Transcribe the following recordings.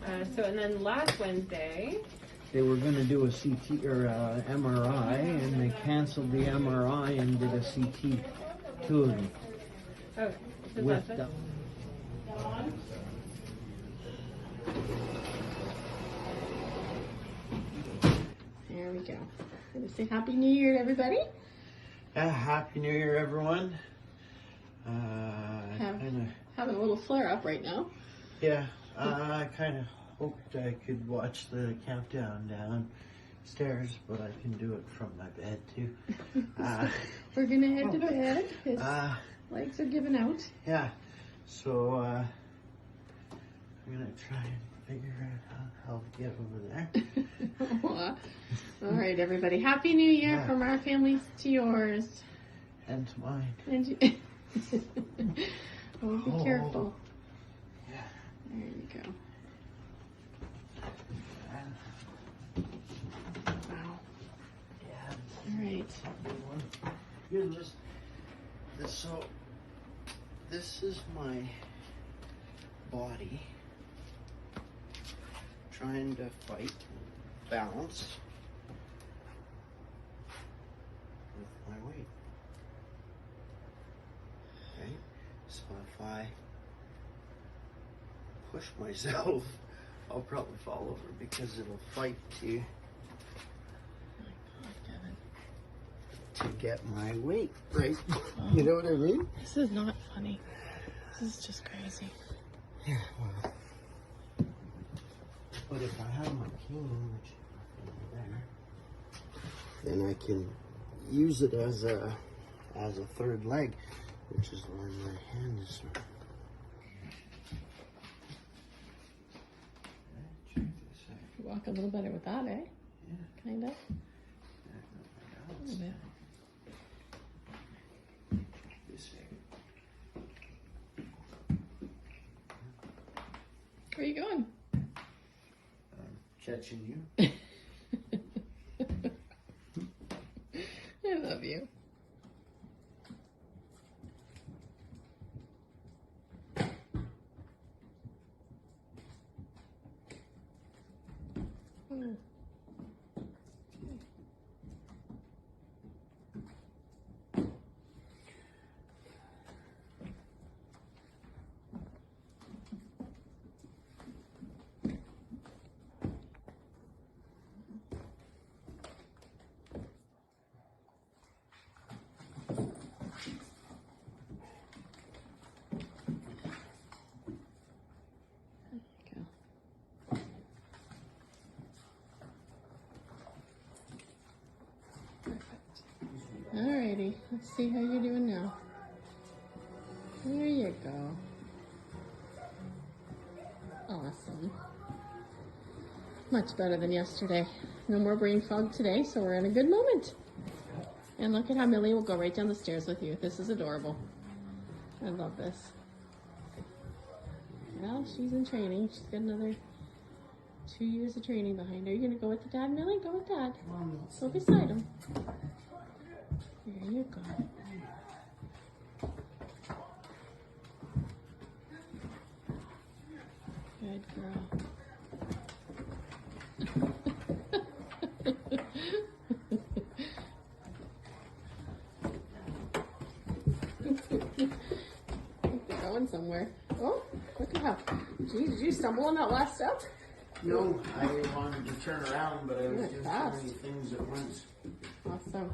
And then last Wednesday, they were going to do a CT or MRI, and they canceled the MRI and did a CT, 2 of them. oh, this is With Lessa. There we go. Gonna say Happy New Year to everybody. Happy New Year, everyone. Having a little flare up right now. Yeah, I kind of hoped I could watch the countdown downstairs, but I can do it from my bed too. We're gonna head to bed. His legs are giving out. Yeah, so I'm gonna try and figure out how to get over there. All right, everybody. Happy New Year from our families to yours. And to mine. And you. Oh, be careful. Yeah. There you go. Wow. Yeah. All right. Here, so this is my body trying to fight balance with my weight. Okay, so if I push myself, I'll probably fall over because it'll fight to get my weight right. You know what I mean? This is not funny. This is just crazy. Yeah, well. But if I have my cane, which is over there, then I can use it as a third leg, which is where my hand is. You walk a little better with that, eh? Yeah. Kind of. A little bit. Where are you going? Catching you. I love you. Oh. Alrighty, let's see how you're doing now. There you go. Awesome. Much better than yesterday. No more brain fog today, so we're in a good moment. And look at how Millie will go right down the stairs with you. This is adorable. I love this. Well, she's in training. She's got another 2 years of training behind her. You gonna go with the dad, Millie? Go with dad. Go beside him. There you go. Good girl. They're going somewhere. Oh, look at how. Gee, did you stumble on that last step? No, I wanted to turn around, but I was doing fast. so many things at once. Awesome.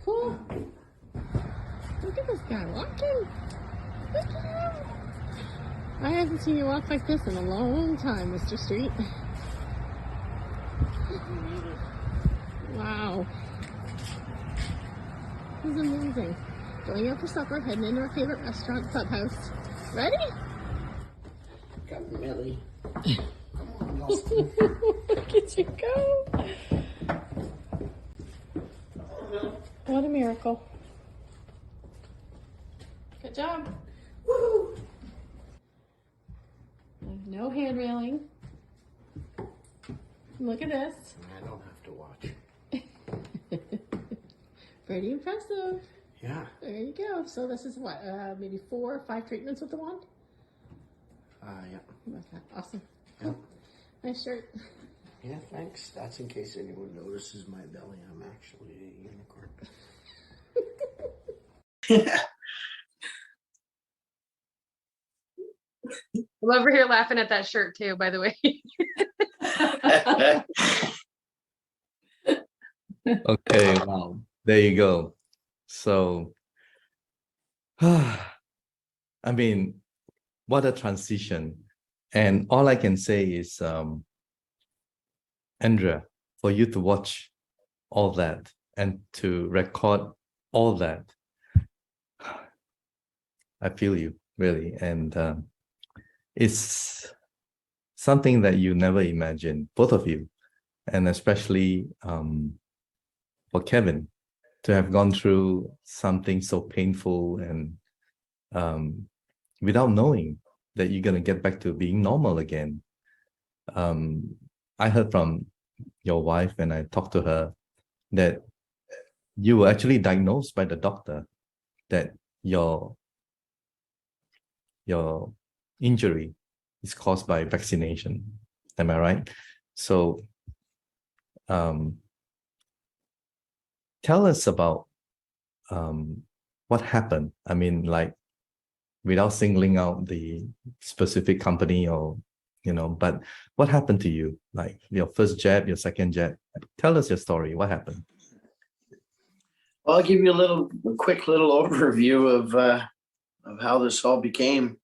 Cool. Look at this guy walking. Look at him. I haven't seen you walk like this in a long time, Mr. Street. Wow. This is amazing. Going out for supper, heading into our favorite restaurant, Clubhouse. Ready? Got Millie. Look at you go. What a miracle. Good job. Woo! No hand railing. Look at this. I don't have to watch. Pretty impressive. Yeah. There you go. So this is what, maybe 4 or 5 treatments with the wand? Yeah. Okay, awesome. Yeah. Nice shirt. Yeah, thanks. That's in case anyone notices my belly. I'm actually a unicorn. I'm over here laughing at that shirt too, by the way. Okay, wow. There you go. So, I mean, what a transition. And all I can say is, Andrea, for you to watch all that and to record all that, I feel you, really. And it's something that you never imagined, both of you, and especially for Kevin to have gone through something so painful and without knowing that you're going to get back to being normal again. I heard from your wife when I talked to her that you were actually diagnosed by the doctor that your injury is caused by vaccination. Am I right? So tell us about what happened. I mean, like, without singling out the specific company or, but what happened to you? Like your first jab, your second jab. Tell us your story. What happened? Well, I'll give you a quick little overview of how this all became.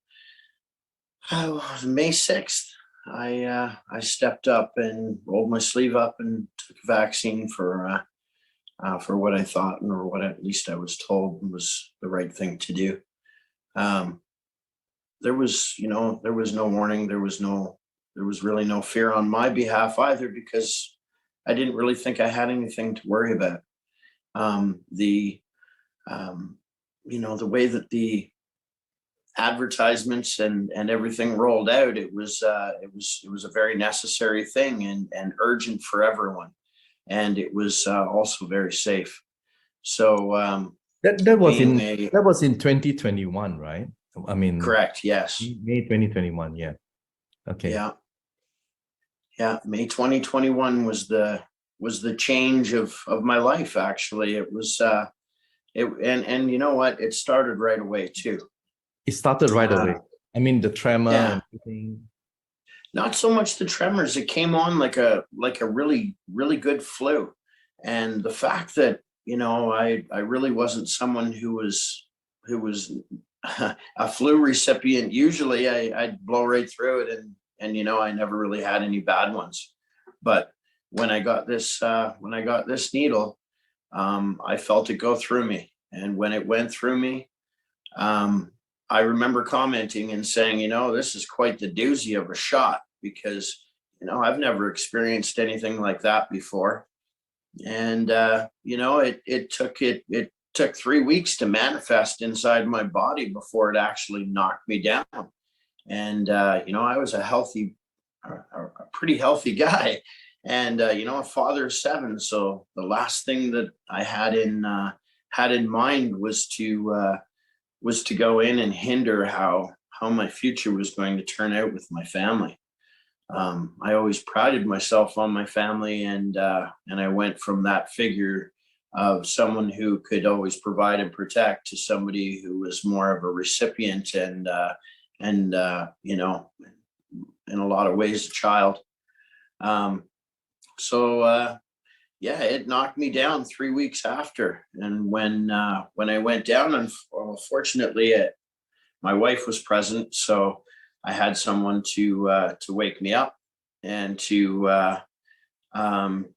May 6th, I stepped up and rolled my sleeve up and took a vaccine for what I thought, or what at least I was told was the right thing to do. There was no warning. There was really no fear on my behalf either, because I didn't really think I had anything to worry about. The way that the advertisements and everything rolled out, it was a very necessary thing and urgent for everyone, and it was also very safe. So that was in 2021, right? I mean, correct. Yes. May 2021. Yeah. Okay. Yeah. May 2021 was the change of my life. Actually, it was and you know what? It started right away too. It started right away. I mean, the tremor and everything. Not so much the tremors. It came on like a really, really good flu. And the fact that, I really wasn't someone who was a flu recipient. Usually I'd blow right through it, and I never really had any bad ones. But when I got this needle, I felt it go through me. And when it went through me, I remember commenting and saying, this is quite the doozy of a shot, because, I've never experienced anything like that before. And, it took 3 weeks to manifest inside my body before it actually knocked me down. And, I was a pretty healthy guy, and, a father of 7. So the last thing that I had in mind was to go in and hinder how my future was going to turn out with my family. I always prided myself on my family, and I went from that figure of someone who could always provide and protect to somebody who was more of a recipient and in a lot of ways a child. It knocked me down 3 weeks after. And when I went down, and fortunately, my wife was present, so I had someone to wake me up and to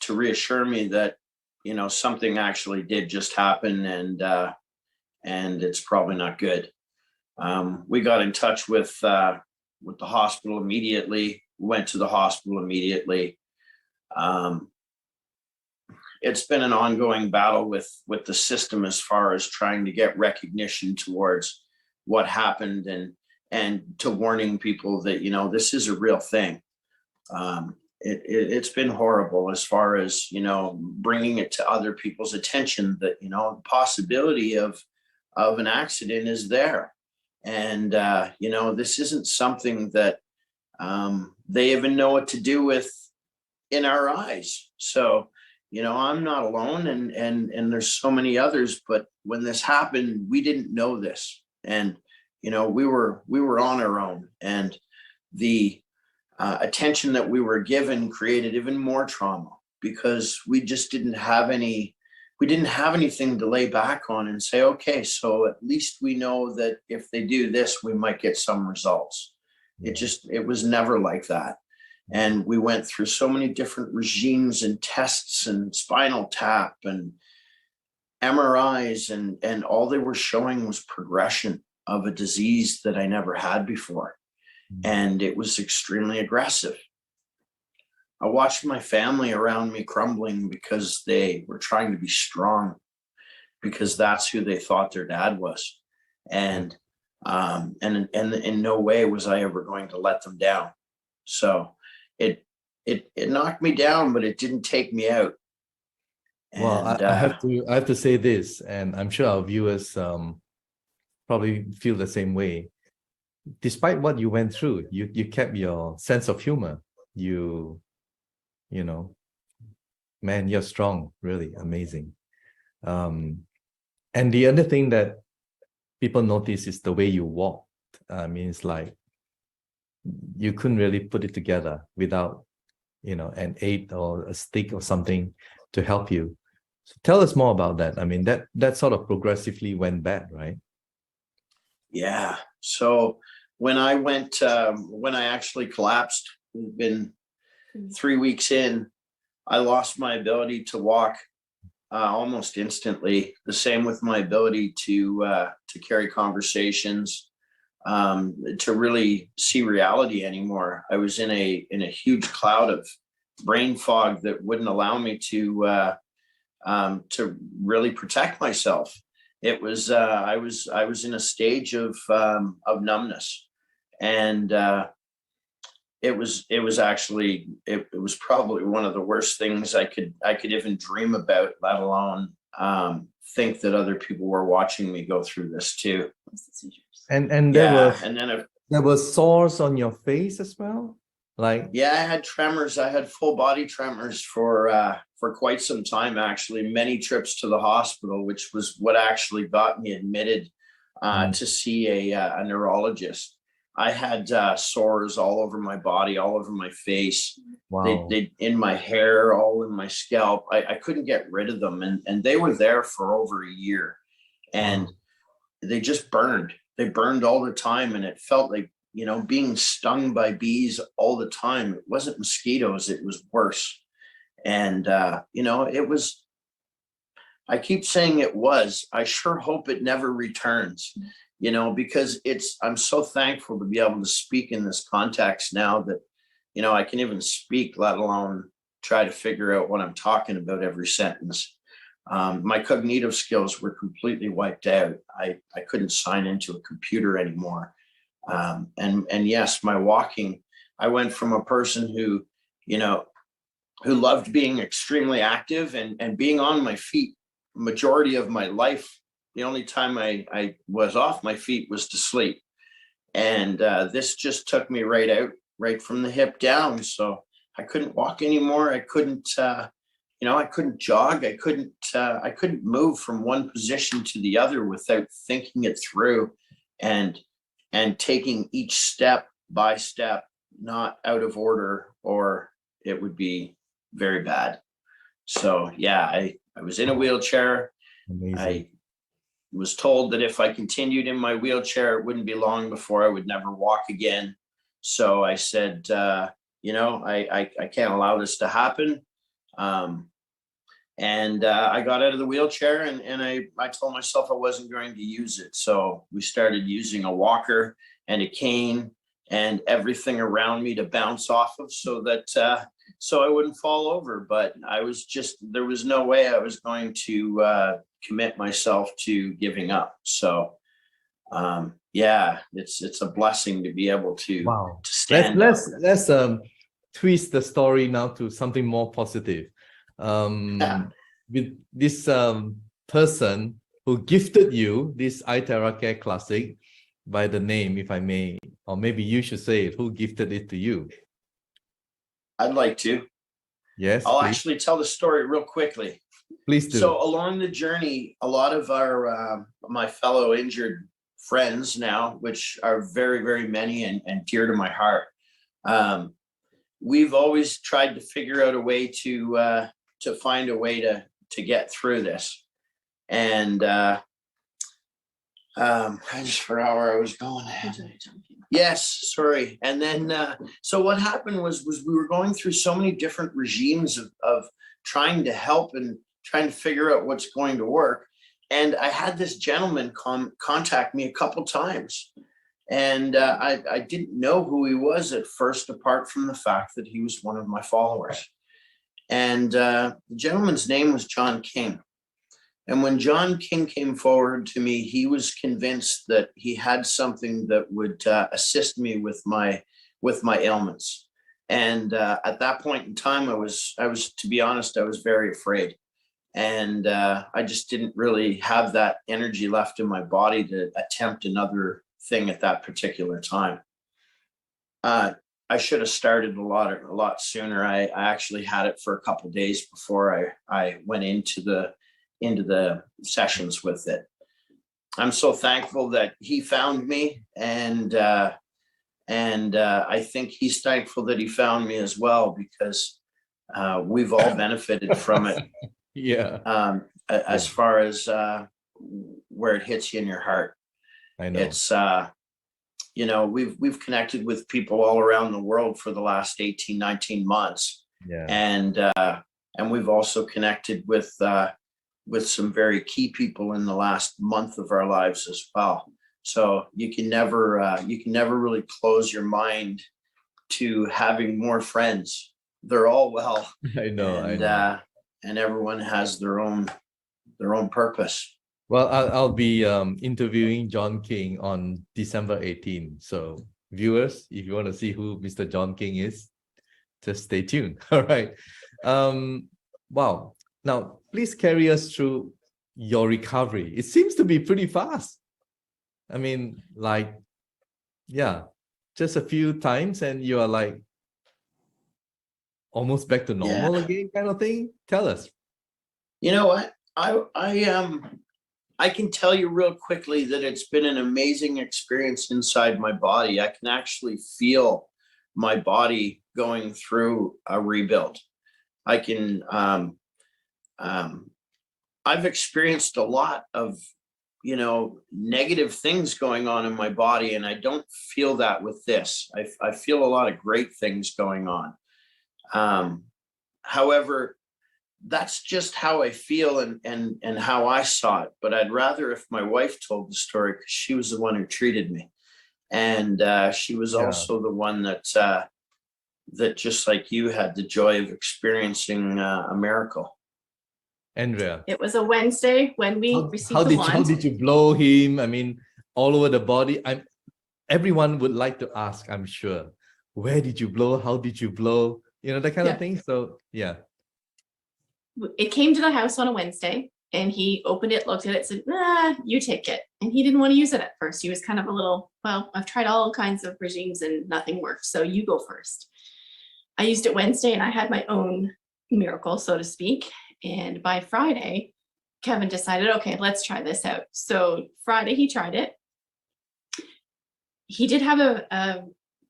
reassure me that something actually did just happen, and it's probably not good. We got in touch with the hospital immediately. Went to the hospital immediately. It's been an ongoing battle with the system as far as trying to get recognition towards what happened, and to warning people that, this is a real thing. It's been horrible as far as, bringing it to other people's attention that, the possibility of an accident is there. And, this isn't something that they even know what to do with in our eyes. So, you know, I'm not alone, and there's so many others, but when this happened, we didn't know this. And, you know, we were on our own, and the attention that we were given created even more trauma, because we just didn't have anything to lay back on and say, okay, so at least we know that if they do this, we might get some results. It was never like that. And we went through so many different regimes and tests and spinal tap and MRIs, and all they were showing was progression of a disease that I never had before. And it was extremely aggressive. I watched my family around me crumbling because they were trying to be strong, because that's who they thought their dad was. And in no way was I ever going to let them down. So it knocked me down, but it didn't take me out. Well, I have to say this, and I'm sure our viewers probably feel the same way. Despite what you went through, you kept your sense of humor. You know, man, you're strong, really amazing. And the other thing that people notice is the way you walked. I mean, it's like you couldn't really put it together without, you know, an aid or a stick or something to help you. So tell us more about that. I mean, that sort of progressively went bad, right? Yeah. So when I actually collapsed, it's been 3 weeks in, I lost my ability to walk almost instantly. The same with my ability to carry conversations, to really see reality anymore. I was in a huge cloud of brain fog that wouldn't allow me to really protect myself. It was I was in a stage of numbness, and it was actually it was probably one of the worst things I could even dream about, let alone think that other people were watching me go through this too. And there were sores on your face as well. Like, yeah, I had tremors. I had full body tremors for quite some time, actually. Many trips to the hospital, which was what actually got me admitted to see a neurologist. I had sores all over my body, all over my face. wow. They in my hair, all in my scalp. I couldn't get rid of them, and they were there for over a year, and they just burned. They burned all the time, and it felt like, you know, being stung by bees all the time. It wasn't mosquitoes, it was worse. And you know, it was, I keep saying it was, I sure hope it never returns, you know, because I'm so thankful to be able to speak in this context now that, you know, I can even speak, let alone try to figure out what I'm talking about every sentence. My cognitive skills were completely wiped out. I couldn't sign into a computer anymore. And yes, my walking, I went from a person who, you know, who loved being extremely active and being on my feet majority of my life. The only time I was off my feet was to sleep. And this just took me right out, right from the hip down. So I couldn't walk anymore. I couldn't, you know, I couldn't jog. I couldn't move from one position to the other without thinking it through and taking each step by step, not out of order, or it would be very bad. So yeah, I was in a wheelchair. Amazing. I was told that if I continued in my wheelchair, it wouldn't be long before I would never walk again. So I said, you know, I can't allow this to happen. And I got out of the wheelchair, and I told myself I wasn't going to use it. So we started using a walker and a cane and everything around me to bounce off of, so that so I wouldn't fall over. But there was no way I was going to commit myself to giving up. So yeah, it's a blessing to be able to, Wow. to stand Let's twist the story now to something more positive. With this person who gifted you this iTeraCare Classic, by the name, if I may, or maybe you should say it, who gifted it to you? I'd like to. Yes, I'll please. actually tell the story real quickly. Please do. So along the journey, a lot of our my fellow injured friends now, which are very, very many and dear to my heart, we've always tried to figure out a way to find a way to get through this. And I just forgot where I was going. Yes, sorry. And then so what happened was we were going through so many different regimes of trying to help and trying to figure out what's going to work. And I had this gentleman contact me a couple times. And I didn't know who he was at first, apart from the fact that he was one of my followers. And the gentleman's name was John King. And when John King came forward to me, he was convinced that he had something that would assist me with my ailments. And at that point in time, I was, to be honest, I was very afraid. And I just didn't really have that energy left in my body to attempt another thing at that particular time. I should have started a lot sooner. I actually had it for a couple of days before I went into the sessions with it. I'm so thankful that he found me, and I think he's thankful that he found me as well, because we've all benefited from it. Yeah. As far as where it hits you in your heart. I know. It's you know, we've connected with people all around the world for the last 18, 19 months. Yeah. And we've also connected with some very key people in the last month of our lives as well. So you can never really close your mind to having more friends. They're all well. I know. And, I know. And everyone has their own purpose. Well, I'll be interviewing John King on December 18th. So viewers, if you want to see who Mr. John King is, just stay tuned. All right. Wow. Now, please carry us through your recovery. It seems to be pretty fast. I mean, like, yeah, just a few times and you are like almost back to normal again, kind of thing. Tell us. You know what? I can tell you real quickly that it's been an amazing experience inside my body. I can actually feel my body going through a rebuild. I can, I've experienced a lot of, you know, negative things going on in my body, and I don't feel that with this. I feel a lot of great things going on. However, that's just how I feel and how I saw it. But I'd rather if my wife told the story, because she was the one who treated me. And she was also the one that just like you had the joy of experiencing a miracle. Andrea. It was a Wednesday when we received the wand. How did you blow him? I mean, all over the body. Everyone would like to ask, I'm sure, where did you blow? How did you blow? You know, that kind of thing. So, yeah. It came to the house on a Wednesday and he opened it, looked at it, said, nah, you take it. And he didn't want to use it at first. He was kind of a little, well, I've tried all kinds of regimes and nothing worked. So you go first. I used it Wednesday and I had my own miracle, so to speak. And by Friday, Kevin decided, okay, let's try this out. So Friday, he tried it. He did have a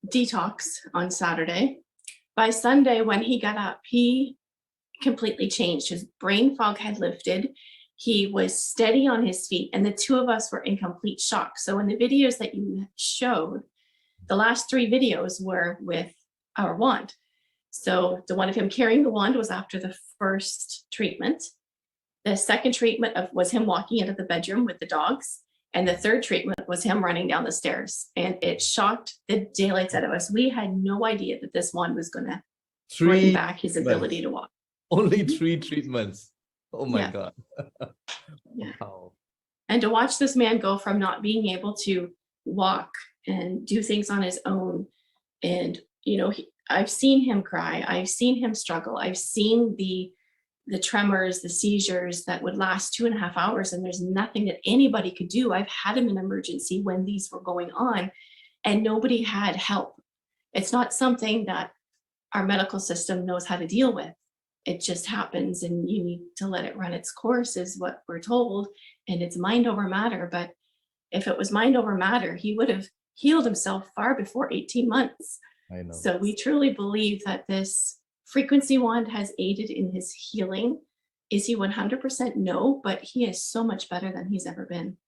detox on Saturday. By Sunday, when he got up, he completely changed. His brain fog had lifted. He was steady on his feet, and the two of us were in complete shock. So in the videos that you showed, the last 3 videos were with our wand. So the one of him carrying the wand was after the first treatment. The second treatment was him walking into the bedroom with the dogs. And the third treatment was him running down the stairs. And it shocked the daylights out of us. We had no idea that this wand was going to bring back his ability to walk. Only 3 treatments. Oh my God. Yeah. Wow. And to watch this man go from not being able to walk and do things on his own. And, you know, I've seen him cry. I've seen him struggle. I've seen the the tremors, the seizures that would last 2.5 hours, and there's nothing that anybody could do. I've had him in emergency when these were going on, and nobody had help. It's not something that our medical system knows how to deal with. It just happens, and you need to let it run its course, is what we're told, and it's mind over matter. But if it was mind over matter, he would have healed himself far before 18 months. I know. So we truly believe that this frequency wand has aided in his healing. Is he 100%? No, but he is so much better than he's ever been.